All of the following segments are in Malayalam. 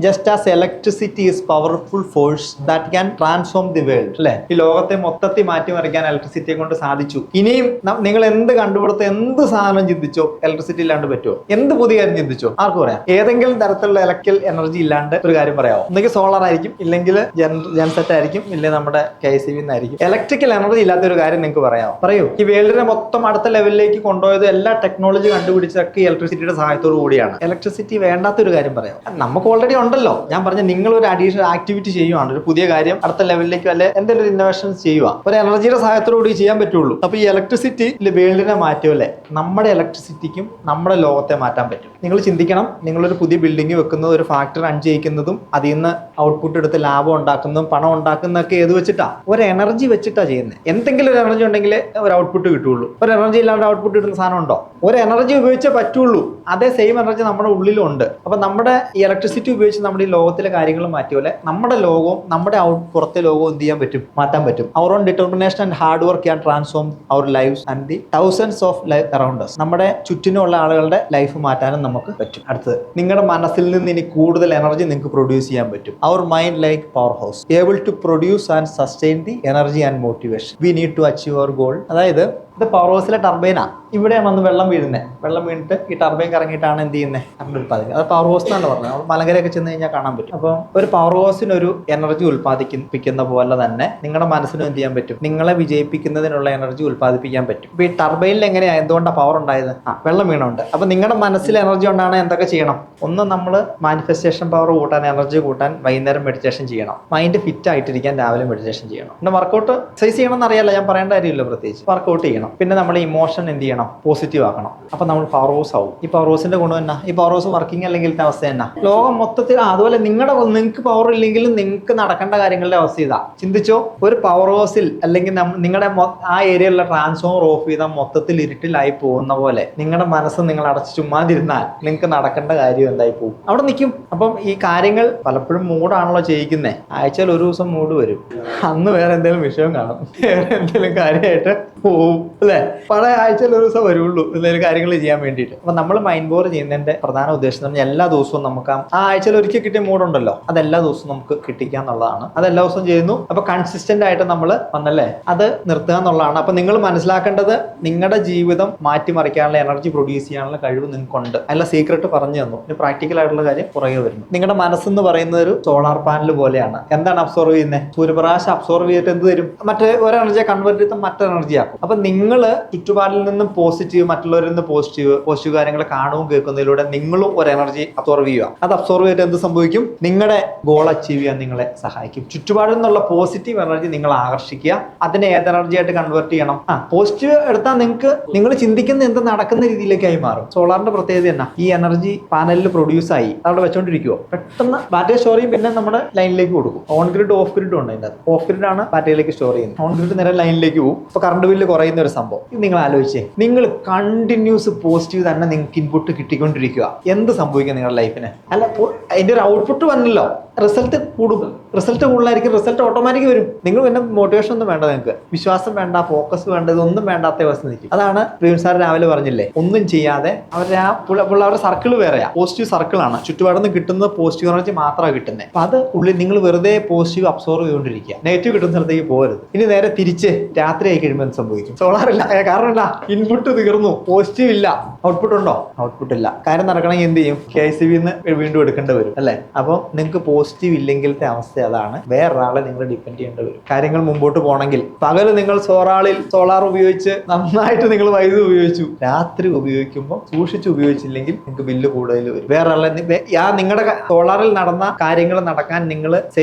Just as electricity is powerful force that can transform the world അല്ലെ. ഈ ലോകത്തെ മൊത്തത്തിൽ മാറ്റിമറിക്കാൻ ഇലക്ട്രിസിറ്റിയെ കൊണ്ട് സാധിച്ചു. ഇനിയും നിങ്ങൾ എന്ത് കണ്ടുപിടുത്തം, എന്ത് സാധനം ചിന്തിച്ചോ ഇലക്ട്രിസിറ്റി ഇല്ലാണ്ട് പറ്റുമോ? എന്ത് പുതിയ കാര്യം ചിന്തിച്ചോ? ആർക്ക് പറയാം? ഏതെങ്കിലും തരത്തിലുള്ള ഇലക്ട്രിക്കൽ എനർജി ഇല്ലാണ്ട് ഒരു കാര്യം പറയാമോ? ഒന്നെങ്കിൽ സോളാർ ആയിരിക്കും, ഇല്ലെങ്കിൽ ജെൻസെറ്റ് ആയിരിക്കും, ഇല്ലെങ്കിൽ നമ്മുടെ KCB ആയിരിക്കും. ഇലക്ട്രിക്കൽ എനർജി ഇല്ലാത്ത ഒരു കാര്യം നിങ്ങൾക്ക് പറയാമോ? പറയൂ. ഈ വേൾഡിനെ മൊത്തം അടുത്ത ലെവലിലേക്ക് കൊണ്ടുപോയത് എല്ലാ ടെക്നോളജി കണ്ടുപിടിച്ചതൊക്കെ ഇലക്ട്രിസിറ്റിയുടെ സഹായത്തോടു കൂടിയാണ്. ഇലക്ട്രിസിറ്റി വേണ്ടാത്തൊരു കാര്യം പറയാം? നമുക്ക് ഓൾറെഡി ഉണ്ടല്ലോ. ഞാൻ പറഞ്ഞ നിങ്ങൾ ഒരു അഡീഷണൽ ആക്ടിവിറ്റി ചെയ്യുവാണ്, ഒരു പുതിയ കാര്യം അടുത്ത ലെവലിലേക്ക് അല്ലെ എന്തെങ്കിലും ഇന്നോവേഷൻസ് ചെയ്യുക, ഒരു എനർജിയുടെ സഹായത്തോടു കൂടി ചെയ്യാൻ പറ്റുള്ളൂ. അപ്പൊ ഈ ഇലക്ട്രിസിറ്റി വേൾഡിനെ മാറ്റുമല്ലേ, നമ്മുടെ ഇലക്ട്രിസിറ്റിക്കും നമ്മുടെ ലോകത്തെ മാറ്റാൻ പറ്റും. നിങ്ങൾ ചിന്തിക്കണം, നിങ്ങളൊരു പുതിയ ബിൽഡിംഗ് വെക്കുന്നത്, ഒരു ഫാക്ടറി റൺ ചെയ്യിക്കുന്നതും അതിൽ നിന്ന് ഔട്ട്പുട്ട് എടുത്ത് ലാഭം ഉണ്ടാക്കുന്നതും പണം ഉണ്ടാക്കുന്നതൊക്കെ ഏത് വെച്ചിട്ടാ? ഒരു എനർജി വെച്ചിട്ടാ ചെയ്യുന്നത്. എന്തെങ്കിലും ഒരു എനർജി ഉണ്ടെങ്കിൽ ഒരു ഔട്ട്പുട്ട് കിട്ടുള്ളൂ. ഒരു എനർജി ഇല്ലാണ്ട് ഔട്ട്പുട്ട് കിട്ടുന്ന സാധനം ഉണ്ടോ? ഒരു എനർജി ഉപയോഗിച്ചേ പറ്റുള്ളൂ. അതേ സെയിം എനർജി നമ്മുടെ ഉള്ളിലും ഉണ്ട്. അപ്പൊ നമ്മുടെ ഈ ഇലക്ട്രിസിറ്റി ഉപയോഗിച്ച് നമ്മുടെ ഈ ലോകത്തിലെ കാര്യങ്ങൾ മാറ്റിയപോലെ നമ്മുടെ ലോകവും നമ്മുടെ പുറത്തെ ലോകവും എന്ത് ചെയ്യാൻ പറ്റും? മാറ്റാൻ പറ്റും. Our own determination and hard work can transform our lives and the thousands of life around us. നമ്മുടെ ചുറ്റിനുള്ള ആളുകളുടെ ലൈഫ് മാറ്റാനും നമുക്ക് പറ്റും. അടുത്തത്, നിങ്ങളുടെ മനസ്സിൽ നിന്ന് ഇനി കൂടുതൽ എനർജി നിങ്ങൾക്ക് പ്രൊഡ്യൂസ് ചെയ്യാൻ പറ്റും. Our mind like powerhouse able to produce and sustain the energy and motivation we need to achieve our goal. അതായത് ഇത് പവർ ഹൗസിലെ ടർബൈനാ. ഇവിടെയാണ് വന്ന് വെള്ളം വീഴുന്നത്. വെള്ളം വീണിട്ട് ഈ ടർബൈൻ കറങ്ങിയിട്ടാണ് എന്ത് ചെയ്യുന്നത്? കറണ്ട് ഉൽപ്പാദിക്കുന്നത്. അത് പവർ ഹൗസ് എന്നാണ് പറഞ്ഞത്. നമ്മൾ മലങ്കരയൊക്കെ ചെന്ന് കഴിഞ്ഞാൽ കാണാൻ പറ്റും. അപ്പം ഒരു പവർ ഹൗസിനൊരു എനർജി ഉൽപ്പാദിപ്പിക്കുന്ന പോലെ തന്നെ നിങ്ങളുടെ മനസ്സിനും എന്ത് ചെയ്യാൻ പറ്റും? നിങ്ങളെ വിജയിപ്പിക്കുന്നതിനുള്ള എനർജി ഉൽപ്പാദിപ്പിക്കാൻ പറ്റും. ഇപ്പൊ ഈ ടർബൈനിൽ എങ്ങനെയാണ്, എന്തുകൊണ്ടാണ് പവർ ഉണ്ടായത്? വെള്ളം വീണുണ്ട്. അപ്പൊ നിങ്ങളുടെ മനസ്സിൽ എനർജി ഉണ്ടാണ് എന്തൊക്കെ ചെയ്യണം? ഒന്ന്, നമ്മൾ മാനിഫെസ്റ്റേഷൻ പവർ കൂട്ടാൻ, എനർജി കൂട്ടാൻ വൈകുന്നേരം മെഡിറ്റേഷൻ ചെയ്യണം. മൈൻഡ് ഫിറ്റ് ആയിട്ടിരിക്കാൻ രാവിലെ മെഡിറ്റേഷൻ ചെയ്യണം. പിന്നെ വർക്കൗട്ട് എക്സസൈസ് ചെയ്യണം എന്നറിയാലോ, ഞാൻ പറയേണ്ട കാര്യമില്ല പ്രത്യേകിച്ച്. വർക്കൗട്ട് ചെയ്യണം. പിന്നെ നമ്മൾ ഇമോഷൻ എന്ത് ചെയ്യണം? പോസിറ്റീവ് ആക്കണം. അപ്പൊ നമ്മൾ പവർ ഹൗസ് ആവും. ഈ പവർ ഹൗസിന്റെ ഗുണം എന്നാ? ഈ പവർ ഹൗസ് വർക്കിംഗ് അല്ലെങ്കിലത്തെ അവസ്ഥ എന്നാ? ലോകം മൊത്തത്തിൽ അതുപോലെ നിങ്ങൾക്ക് പവർ ഇല്ലെങ്കിലും നിങ്ങൾക്ക് നടക്കേണ്ട കാര്യങ്ങളുടെ അവസ്ഥ ഇതാ. ചിന്തിച്ചോ, ഒരു പവർ ഹൗസിൽ അല്ലെങ്കിൽ നിങ്ങളുടെ ആ ഏരിയയിലുള്ള ട്രാൻസ്ഫോമർ ഓഫ് ചെയ്താൽ മൊത്തത്തിൽ ഇരുട്ടിലായി പോകുന്ന പോലെ നിങ്ങളുടെ മനസ്സ് നിങ്ങൾ അടച്ച് ചുമ്മാതിരുന്നാൽ നിങ്ങൾക്ക് നടക്കേണ്ട കാര്യം എന്തായി പോകും? അവിടെ നിൽക്കും. അപ്പം ഈ കാര്യങ്ങൾ പലപ്പോഴും മൂഡാണല്ലോ ചെയ്യിക്കുന്നത്. ആഴ്ചയിൽ ഒരു ദിവസം മൂഡ് വരും, അന്ന് വേറെ എന്തെങ്കിലും വിഷയം കാണും, വേറെ എന്തെങ്കിലും കാര്യമായിട്ട് പോവും അല്ലെ. പഴയ ആഴ്ചയിൽ ഒരു ദിവസം വരുള്ളൂ എന്തെങ്കിലും കാര്യങ്ങൾ ചെയ്യാൻ വേണ്ടിയിട്ട്. അപ്പൊ നമ്മൾ മൈൻഡ് ബോർ ചെയ്യുന്നതിന്റെ പ്രധാന ഉദ്ദേശം എന്ന് പറഞ്ഞാൽ എല്ലാ ദിവസവും നമുക്ക് ആ ആഴ്ചയിൽ ഒരിക്കൽ കിട്ടിയ മൂഡുണ്ടല്ലോ, അത് എല്ലാ ദിവസവും നമുക്ക് കിട്ടിക്കുക എന്നുള്ളതാണ്. അത് എല്ലാ ദിവസവും ചെയ്യുന്നു. അപ്പൊ കൺസിസ്റ്റന്റ് ആയിട്ട് നമ്മൾ വന്നല്ലേ അത് നിർത്തുക എന്നുള്ളതാണ്. അപ്പൊ നിങ്ങൾ മനസ്സിലാക്കേണ്ടത്, നിങ്ങളുടെ ജീവിതം മാറ്റിമറിക്കാനുള്ള എനർജി പ്രൊഡ്യൂസ് ചെയ്യാനുള്ള കഴിവ് നിങ്ങൾക്കുണ്ട്. അതിനുള്ള സീക്രട്ട് പറഞ്ഞു തന്നു. ഇനി പ്രാക്ടിക്കൽ ആയിട്ടുള്ള കാര്യം പുറകെ വരുന്നു. നിങ്ങളുടെ മനസ്സെന്ന് പറയുന്നത് ഒരു സോളാർ പാനൽ പോലെയാണ്. എന്താണ് അബ്സോർവ് ചെയ്യുന്നത്? സൂര്യപ്രകാശം അബ്സോർവ് ചെയ്തിട്ട് എന്ത് തരും? മറ്റേ ഒരു എനർജിയെ കൺവേർട്ട് ചെയ്ത് മറ്റൊരു എനർജി ആക്കും. അപ്പൊ നിങ്ങൾ ചുറ്റുപാടിൽ നിന്നും പോസിറ്റീവ്, മറ്റുള്ളവരിൽ നിന്ന് പോസിറ്റീവ് കാര്യങ്ങൾ കാണുകയും കേൾക്കുന്നതിലൂടെ നിങ്ങളും ഒരു എനർജി അബ്സോർവ് ചെയ്യുക. അത് അബ്സോർവ് ചെയ്തിട്ട് എന്ത് സംഭവിക്കും? നിങ്ങളുടെ ഗോൾ അച്ചീവ് ചെയ്യാൻ നിങ്ങളെ സഹായിക്കും. ചുറ്റുപാടിൽ നിന്നുള്ള പോസിറ്റീവ് എനർജി നിങ്ങൾ ആകർഷിക്കുക. അതിനെ ഏത് എനർജി ആയിട്ട് കൺവേർട്ട് ചെയ്യണം? പോസിറ്റീവ് എടുത്താൽ നിങ്ങൾ ചിന്തിക്കുന്ന എന്ത് നടക്കുന്ന രീതിയിലേക്കായി മാറും. സോളാറിന്റെ പ്രത്യേകത എന്നാ? ഈ എനർജി പാനലിൽ പ്രൊഡ്യൂസ് ആയി അവിടെ വെച്ചോണ്ടിരിക്കുവോ, പെട്ടെന്ന് ബാറ്ററി സ്റ്റോർ ചെയ്യും, പിന്നെ നമ്മുടെ ലൈനിലേക്ക് കൊടുക്കും. ഓൺ ഗ്രിഡ് ഓഫ് ഗ്രിഡ് ഉണ്ട്. അതിന്റെ ഓഫ് ഗ്രിഡ് ആണ് ബാറ്ററിയിലേക്ക് സ്റ്റോർ ചെയ്യുന്നത്. ഓൺ ഗ്രിഡ് നേരെ ലൈനിലേക്ക് പോകും. അപ്പൊ കറണ്ട് ബില്ല് കുറയുന്ന ഒരു സംഭവം. ഇത് നിങ്ങൾ ആലോചിച്ചേ, നിങ്ങൾ കണ്ടിന്യൂസ് പോസിറ്റീവ് തന്നെ നിങ്ങൾക്ക് ഇൻപുട്ട് കിട്ടിക്കൊണ്ടിരിക്കുക. എന്ത് സംഭവിക്കും നിങ്ങളുടെ ലൈഫിന്? അല്ല, അതിന്റെ ഒരു ഔട്ട്പുട്ട് വന്നല്ലോ, റിസൾട്ട് കൂടും. റിസൾട്ട് കൂടുതലായിരിക്കും, റിസൾട്ട് ഓട്ടോമാറ്റിക് വരും. നിങ്ങൾ പിന്നെ മോട്ടിവേഷൻ ഒന്നും വേണ്ട, നിങ്ങൾക്ക് വിശ്വാസം വേണ്ട, ഫോക്കസ് വേണ്ട, ഇതൊന്നും വേണ്ടാത്ത അവസ്ഥ നിൽക്കും. അതാണ് പ്രവീൺ സാർ രാവിലെ പറഞ്ഞില്ലേ, ഒന്നും ചെയ്യാതെ അവരുടെ അവരുടെ സർക്കിൾ വേറെയാ, പോസിറ്റീവ് സർക്കിളാണ്. ചുറ്റുപാടുന്ന് കിട്ടുന്നത് പോസിറ്റീവ് എനർജി മാത്രമാണ് കിട്ടുന്നത്. അപ്പൊ അത് ഉള്ളിൽ നിങ്ങൾ വെറുതെ പോസിറ്റീവ് അബ്സോർവ് ചെയ്തുകൊണ്ടിരിക്കുക. നെഗറ്റീവ് കിട്ടുന്ന സ്ഥലത്തേക്ക് പോകരുത്. ഇനി നേരെ തിരിച്ച് രാത്രി ആയി കഴിയുമ്പോൾ എന്ത് സംഭവിക്കും? സോളാർ ഇല്ല, കാരണം ഇല്ല, ഇൻപുട്ട് തീർന്നു, പോസിറ്റീവ് ഇല്ല, ഔട്ട്പുട്ട് ഉണ്ടോ? ഔട്ട്പുട്ട് ഇല്ല. കാര്യം നടക്കണമെങ്കിൽ എന്ത് ചെയ്യും? KCB വീണ്ടും എടുക്കേണ്ടി വരും അല്ലെ. അപ്പൊ നിങ്ങൾക്ക് പോസിറ്റീവ് ഇല്ലെങ്കിലത്തെ അവസ്ഥ അതാണ്. വേറൊരാളെ നിങ്ങൾ ഡിപ്പെൻഡ് ചെയ്യേണ്ടി വരും. കാര്യങ്ങൾ മുമ്പോട്ട് പോകണമെങ്കിൽ പകല് നിങ്ങൾ സോളാർ ഉപയോഗിച്ച് നന്നായിട്ട് നിങ്ങൾ വൈദ്യുതി ഉപയോഗിച്ചു, രാത്രി ഉപയോഗിക്കുമ്പോൾ സൂക്ഷിച്ച് ഉപയോഗിച്ചില്ലെങ്കിൽ നിങ്ങൾക്ക് ബില്ല് കൂടുതൽ വരും. വേറൊരാളെ നിങ്ങളുടെ സോളാറിൽ നടന്ന കാര്യങ്ങൾ നടക്കാൻ നിങ്ങൾ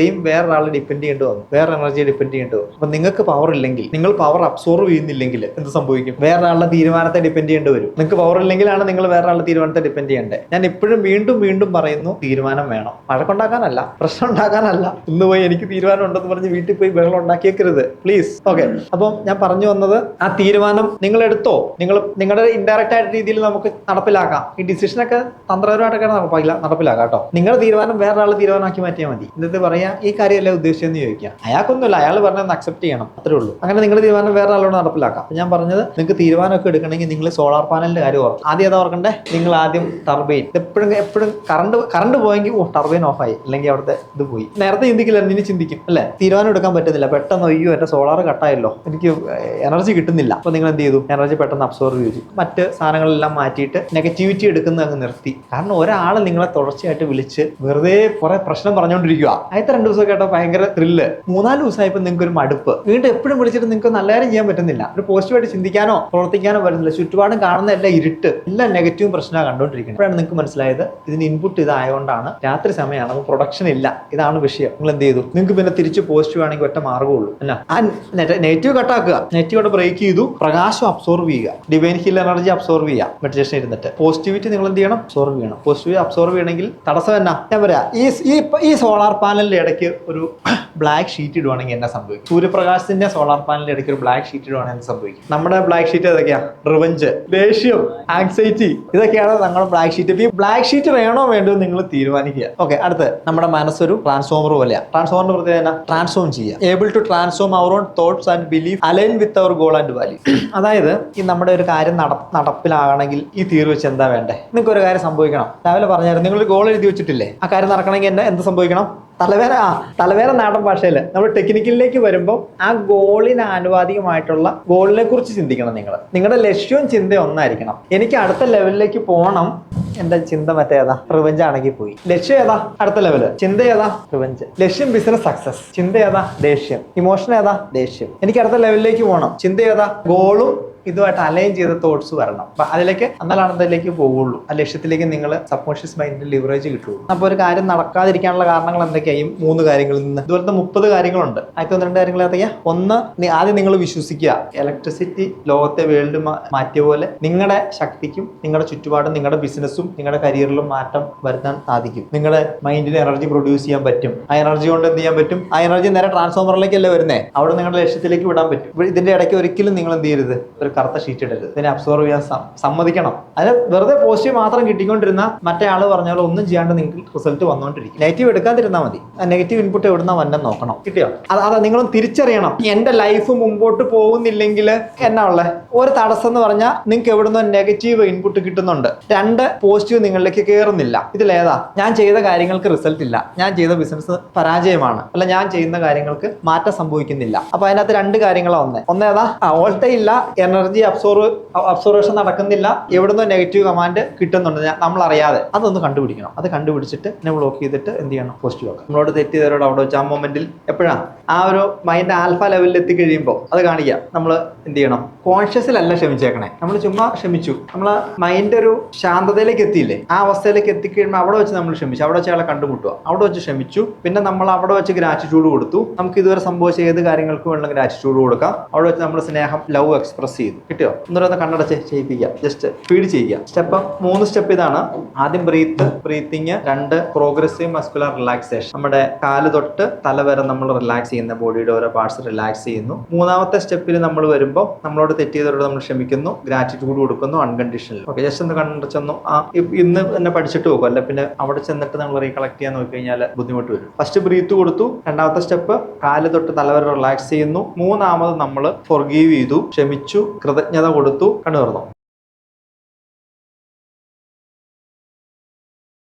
വേറൊരാളെ ഡിപ്പെൻഡ് ചെയ്യേണ്ടി വന്നു, വേറെ എനർജിയെ ഡിപ്പെൻഡ് ചെയ്യേണ്ടി വന്നു. അപ്പൊ നിങ്ങൾക്ക് പവർ ഇല്ലെങ്കിൽ, നിങ്ങൾ പവർ അബ്സോർവ് ചെയ്യുന്നില്ലെങ്കിൽ എന്ത് സംഭവിക്കും? വേറൊരാളുടെ തീരുമാനത്തെ ഡിപ്പെൻഡ് ചെയ്യേണ്ടി വരും. നിങ്ങൾക്ക് പവർ ഇല്ലെങ്കിലാണ് നിങ്ങൾ വേറൊരാളുടെ തീരുമാനത്തെ ഡിപ്പെൻഡ് ചെയ്യേണ്ടത്. ഞാൻ ഇപ്പോഴും വീണ്ടും പറയുന്നു, തീരുമാനം വേണം. വഴക്കുണ്ടാക്കാനല്ല, പ്രശ്നം ഉണ്ടാക്കാനല്ല, ഇന്ന് പോയി എനിക്ക് തീരുമാനം ഉണ്ടെന്ന് പറഞ്ഞ് വീട്ടിൽ പോയി ബഹളം ഉണ്ടാക്കിയേക്കരുത് പ്ലീസ്. ഓക്കെ, അപ്പം ഞാൻ പറഞ്ഞു വന്നത്, ആ തീരുമാനം നിങ്ങൾ എടുത്തോ, നിങ്ങളുടെ ഇൻഡയറക്റ്റ് ആയിട്ട് രീതിയിൽ നമുക്ക് നടപ്പിലാക്കാം. ഈ ഡിസിഷനൊക്കെ തന്ത്രപരമായിട്ടൊക്കെ നടപ്പിലാക്കാം കേട്ടോ. നിങ്ങളുടെ തീരുമാനം വേറൊരാൾ തീരുമാനമാക്കി മാറ്റിയാൽ മതി. എന്നിട്ട് പറയാ ഈ കാര്യമല്ല ഉദ്ദേശിച്ചെന്ന് ചോദിക്കാം. അയാൾക്കൊന്നുമില്ല, അയാൾ പറഞ്ഞത് അക്സെപ്റ്റ് ചെയ്യണം, അത്രേ ഉള്ളൂ. അങ്ങനെ നിങ്ങളുടെ തീരുമാനം വേറെ ആളോട് നടപ്പിലാക്കാം. ഞാൻ പറഞ്ഞത്, നിങ്ങൾക്ക് തീരുമാനമൊക്കെ എടുക്കണമെങ്കിൽ നിങ്ങൾ സോളാർ പാനലിന്റെ കാര്യം ഓർക്കും. ആദ്യം ഏതാ ഓർക്കണ്ടേ? നിങ്ങൾ ആദ്യം ടർബൈൻ. എപ്പോഴും കറണ്ട് പോയെങ്കിൽ ടർബൈൻ ഓഫായി, അല്ലെങ്കിൽ അവിടുത്തെ ഇത് പോയി. നേരത്തെ ചിന്തിക്കില്ല, ഇനി ചിന്തിക്കും അല്ലേ? തീരുമാനം എടുക്കാൻ പറ്റുന്നില്ല, പെട്ടെന്ന് അയ്യോ എന്റെ സോളാർ കട്ടായല്ലോ, എനിക്ക് എനർജി കിട്ടുന്നില്ല. അപ്പൊ നിങ്ങൾ എന്ത് ചെയ്തു? എനർജി പെട്ടെന്ന് അബ്സോർവ് ചെയ്തു. മറ്റ് സാധനങ്ങളെല്ലാം മാറ്റിയിട്ട് നെഗറ്റിവിറ്റി എടുക്കുന്നത് അങ്ങ് നിർത്തി. കാരണം ഒരാൾ നിങ്ങളെ തുടർച്ചയായിട്ട് വിളിച്ച് വെറുതെ കുറെ പ്രശ്നം പറഞ്ഞുകൊണ്ടിരിക്കുക. ആദ്യത്തെ 2 ദിവസം കേട്ടോ ഭയങ്കര ത്രില്ല്, 3-4 ദിവസമായപ്പോൾ നിങ്ങൾക്ക് ഒരു മടുപ്പ്. വീണ്ടും എപ്പോഴും വിളിച്ചിട്ട് നിങ്ങൾക്ക് നല്ല കാര്യം ചെയ്യാൻ പറ്റുന്നില്ല, ഒരു പോസിറ്റീവായിട്ട് ചിന്തിക്കാനോ പ്രവർത്തിക്കാനോ പറ്റുന്നില്ല. ചുറ്റുപാടും കാണുന്ന എല്ലാം ഇരുട്ട്, എല്ലാം നെഗറ്റീവും പ്രശ്നമാണ് കണ്ടുകൊണ്ടിരിക്കുന്നത്. അപ്പോഴാണ് നിങ്ങൾക്ക് മനസ്സിലായത് ഇതിന് ഇൻപുട്ട് ഇതായതുകൊണ്ടാണ്. രാത്രി സമയമാണ്, അപ്പോൾ പ്രൊഡക്ഷൻ ഇല്ല, ഇതാണ് വിഷയം. നിങ്ങൾ എന്ത് ചെയ്തു? നിങ്ങൾക്ക് പിന്നെ തിരിച്ച് പോസിറ്റീവ് ആണെങ്കിൽ ഒറ്റ മാർഗ്ഗമുള്ളൂ. അല്ല, ആ നെഗറ്റീവ് കട്ടാക്കുക, നെഗറ്റീവ് ബ്രേക്ക് ചെയ്തു, പ്രകാശം അബ്സോർവ് ചെയ്യുക, ഡിവൈൻ ഹീൽ എനർജി അബ്സോർവ് ചെയ്യുക. മെഡിറ്റേഷൻ ഇരുന്നിട്ട് പോസിറ്റിവിറ്റി നിങ്ങൾ എന്ത് ചെയ്യണം? അബ്സോർവ് ചെയ്യണം. പോസിറ്റീവ് അബ്സോർവ് ചെയ്യണമെങ്കിൽ തടസ്സം എന്നാ? ഞാൻ പറയാം, ഈ സോളാർ പാനലിന്റെ ഇടയ്ക്ക് ഒരു ബ്ലാക്ക് ഷീറ്റ് ഇടുവാണെങ്കിൽ എന്നാ സംഭവിക്കും? സൂര്യപ്രകാശത്തിന്റെ സോളാർ പാനലിന്റെ ഇടയ്ക്ക് ഒരു ബ്ലാക്ക് ഷീറ്റ് ഇടുവാണെങ്കിൽ എന്ത് സംഭവിക്കും? നമ്മുടെ ബ്ലാക്ക് ഷീറ്റ് ഏതൊക്കെയാ? റിവഞ്ച്, ദേഷ്യം, ആങ്സൈറ്റി, ഇതൊക്കെയാണ് നമ്മുടെ ബ്ലാക്ക് ഷീറ്റ്. ഈ ബ്ലാക്ക് ഷീറ്റ് വേണോ വേണ്ടോ നിങ്ങൾ തീരുമാനിക്കുക. ഓക്കെ, അടുത്ത് നമ്മുടെ മനസ്സൊരു ട്രാൻസ്ഫോമർ പോലെയാണ്. ട്രാൻസ്ഫോമറിന്റെ പ്രത്യേകത ട്രാൻസ്ഫോം ചെയ്യാം. Able to transform our own thoughts and belief align with our goal and value. അതായത് ഈ നമ്മുടെ ഒരു കാര്യം നടപ്പിലാകണമെങ്കിൽ ഈ തീർ വെച്ച് എന്താ വേണ്ടേ? നിങ്ങൾക്ക് ഒരു കാര്യം സംഭവിക്കണം. രാവിലെ പറഞ്ഞായിരുന്നു, നിങ്ങൾ ഗോൾ എഴുതി വെച്ചിട്ടില്ലേ? ആ കാര്യം നടക്കണമെങ്കിൽ എന്ത് സംഭവിക്കണം? തലവേദന നാടൻ ഭാഷയിൽ. നമ്മൾ ടെക്നിക്കലിലേക്ക് വരുമ്പോൾ ആ ഗോളിന് ആനുപാതികമായിട്ടുള്ള ഗോളിനെ കുറിച്ച് ചിന്തിക്കണം. നിങ്ങളുടെ ലക്ഷ്യവും ചിന്തയും ഒന്നായിരിക്കണം. എനിക്ക് അടുത്ത ലെവലിലേക്ക് പോകണം, എന്റെ ചിന്ത മറ്റേതാ? റിവഞ്ച് ആണെങ്കിൽ പോയി. ലക്ഷ്യം ഏതാ? അടുത്ത ലെവല്. ചിന്ത ഏതാ? റിവഞ്ച്. ലക്ഷ്യം ബിസിനസ് സക്സസ്. ചിന്ത ഏതാ? ദേഷ്യം. ഇമോഷൻ ഏതാ? ദേഷ്യം. എനിക്ക് അടുത്ത ലെവലിലേക്ക് പോകണം. ചിന്ത ഏതാ? ഗോളും ഇതുമായിട്ട് അലൈൻ ചെയ്ത തോട്ട്സ് വരണം. അപ്പൊ അതിലേക്ക് എന്നാലാണ് അതിലേക്ക് പോവുള്ളൂ. ആ ലക്ഷ്യത്തിലേക്ക് നിങ്ങൾ സബ്കോൺഷ്യസ് മൈൻഡിൽ ലിവറേജ് കിട്ടുള്ളൂ. അപ്പോൾ ഒരു കാര്യം നടക്കാതിരിക്കാനുള്ള കാരണങ്ങൾ എന്തൊക്കെയായും? 3 കാര്യങ്ങളിൽ നിന്ന് ഇതുപോലത്തെ 30 കാര്യങ്ങളുണ്ട്. ആദ്യത്തെ 1-2 കാര്യങ്ങൾ ഏതൊക്കെയാ? ഒന്ന്, ആദ്യം നിങ്ങൾ വിശ്വസിക്കുക, ഇലക്ട്രിസിറ്റി ലോകത്തെ വേൾഡ് മാറ്റിയ പോലെ നിങ്ങളുടെ ശക്തിക്കും നിങ്ങളുടെ ചുറ്റുപാടും നിങ്ങളുടെ ബിസിനസ്സും നിങ്ങളുടെ കരിയറിലും മാറ്റം വരുത്താൻ സാധിക്കും. നിങ്ങളുടെ മൈൻഡിന് എനർജി പ്രൊഡ്യൂസ് ചെയ്യാൻ പറ്റും. ആ എനർജി കൊണ്ട് എന്ത് ചെയ്യാൻ പറ്റും? ആ എനർജി നേരെ ട്രാൻസ്ഫോമറിലേക്കല്ലേ വരുന്നേ, അവിടെ നിങ്ങളുടെ ലക്ഷ്യത്തിലേക്ക് വിടാൻ പറ്റും. ഇതിന്റെ ഇടയ്ക്ക് ഒരിക്കലും നിങ്ങൾ എന്ത് ചെയ്യരുത്? ഒരു കറുത്ത ഷീറ്റ് ഇടരുത്. ഇതിനെ അബ്സോർവ് ചെയ്യാൻ സമ്മതിക്കണം. അതിന് വെറുതെ പോസിറ്റീവ് മാത്രം കിട്ടിക്കൊണ്ടിരുന്ന മറ്റേ ആള് പറഞ്ഞാൽ ഒന്നും ചെയ്യാണ്ട് നിങ്ങൾക്ക് റിസൾട്ട് വന്നുകൊണ്ടിരിക്കും. നെഗറ്റീവ് എടുക്കാതിരുന്നാൽ മതി. ആ നെഗറ്റീവ് ഇൻപുട്ട് എവിടുന്ന വന്നെന്ന് നോക്കണം. കിട്ടിയോ? അതാ നിങ്ങളൊന്ന് തിരിച്ചറിയണം. എന്റെ ലൈഫ് മുമ്പോട്ട് പോകുന്നില്ലെങ്കിൽ എന്നാ ഉള്ളത്? ഒരു തടസ്സം എന്ന് പറഞ്ഞാൽ നിങ്ങൾക്ക് എവിടുന്ന് നെഗറ്റീവ് ഇൻപുട്ട് കിട്ടുന്നുണ്ട്, 2 പോസിറ്റീവ് നിങ്ങളിലേക്ക് കയറുന്നില്ല. ഇതിലേതാ? ഞാൻ ചെയ്ത കാര്യങ്ങൾക്ക് റിസൾട്ട് ഇല്ല, ഞാൻ ചെയ്ത ബിസിനസ് പരാജയമാണ്, അല്ല ഞാൻ ചെയ്യുന്ന കാര്യങ്ങൾക്ക് മാറ്റം സംഭവിക്കുന്നില്ല. അപ്പൊ അതിനകത്ത് 2 കാര്യങ്ങളാണ്. ഒന്നേതാ? വോൾട്ടേ ഇല്ല, എനർജി അബ്സോർവേഷൻ നടക്കുന്നില്ല, എവിടുന്നോ നെഗറ്റീവ് കമാൻഡ് കിട്ടുന്നുണ്ട് നമ്മൾ അറിയാതെ. അതൊന്ന് കണ്ടുപിടിക്കണം. അത് കണ്ടുപിടിച്ചിട്ട് എന്നെ ബ്ലോക്ക് ചെയ്തിട്ട് എന്ത് ചെയ്യണം? പോസിറ്റീവ് ആക്കാം. നമ്മളോട് തെറ്റ് ചെയ്തവരോട് അവിടെ വെച്ച് ആ മൊമെന്റിൽ എപ്പോഴാണ് ആ ഒരു മൈൻഡ് ആൽഫ ലെവലിൽ എത്തിക്കഴിയുമ്പോൾ അത് കാണിക്കാം. നമ്മൾ എന്ത് ചെയ്യണം? കോൺഷ്യസിലല്ല ക്ഷമിച്ചേക്കണേ, നമ്മൾ ചുമ്മാ ക്ഷമിച്ചു. നമ്മളെ മൈൻഡ് ഒരു ശാന്തതയിലേക്ക് എത്തിയില്ലേ, ആ അവസ്ഥയിലേക്ക് എത്തിക്കഴിയുമ്പോൾ അവിടെ വെച്ച് നമ്മൾ ക്ഷമിച്ചു. അവിടെ വെച്ച് അയാളെ കണ്ടുമുട്ടുക, അവിടെ വെച്ച് ക്ഷമിച്ചു. പിന്നെ നമ്മൾ അവിടെ വെച്ച് ഗ്രാറ്റിറ്റ്യൂഡ് കൊടുത്തു. നമുക്ക് ഇതുവരെ സംഭവിച്ച ഏത് കാര്യങ്ങൾക്കും വേണമെങ്കിൽ ഗ്രാറ്റിറ്റ്യൂഡ് കൊടുക്കാം. അവിടെ വെച്ച് നമ്മൾ സ്നേഹം, ലവ് എക്സ്പ്രസ് ചെയ്തു. കിട്ടിയോ? എന്നിട്ട് കണ്ണടച്ച് ചെയ്യിപ്പിക്കുക, ജസ്റ്റ് ഫീഡ് ചെയ്യുക. 3 സ്റ്റെപ്പ് ഇതാണ്. ആദ്യം ബ്രീത്തിങ്, 2 പ്രോഗ്രസീവ് മസ്കുലർ റിലാക്സേഷൻ. നമ്മുടെ കാല് തൊട്ട് തല വരെ നമ്മൾ റിലാക്സ് ചെയ്യുന്ന, ബോഡിയുടെ ഓരോ പാർട്സ് റിലാക്സ് ചെയ്യുന്നു. 3ാമത്തെ സ്റ്റെപ്പിൽ നമ്മൾ വരുമ്പോൾ നമ്മളോട് തെറ്റ് ചെയ്തവരോട് നമ്മൾ ക്ഷമിക്കുന്നു, ഗ്രാറ്റിറ്റ്യൂഡ് കൊടുക്കുന്നു അൺകണ്ടീഷണൽ. ഓക്കെ, ജസ്റ്റ് ഒന്ന് കണ്ണടച്ചൊന്നു ഇന്ന് തന്നെ പഠിച്ചിട്ട് പോകും, അല്ല പിന്നെ അവിടെ ചെന്നിട്ട് നമ്മൾ റീകളക്ട് ചെയ്യാൻ നോക്കി കഴിഞ്ഞാൽ ബുദ്ധിമുട്ട് വരും. ഫസ്റ്റ് ബ്രീത്ത് കൊടുത്തു. 2ാമത്തെ സ്റ്റെപ്പ് കാല് തൊട്ട് തല വരെ റിലാക്സ് ചെയ്യുന്നു. 3ാമത് നമ്മൾ ഫോർഗീവ് ചെയ്തു, ക്ഷമിച്ചു, കൃതജ്ഞത കൊടുത്തു, കണ്ണു തുറന്നു.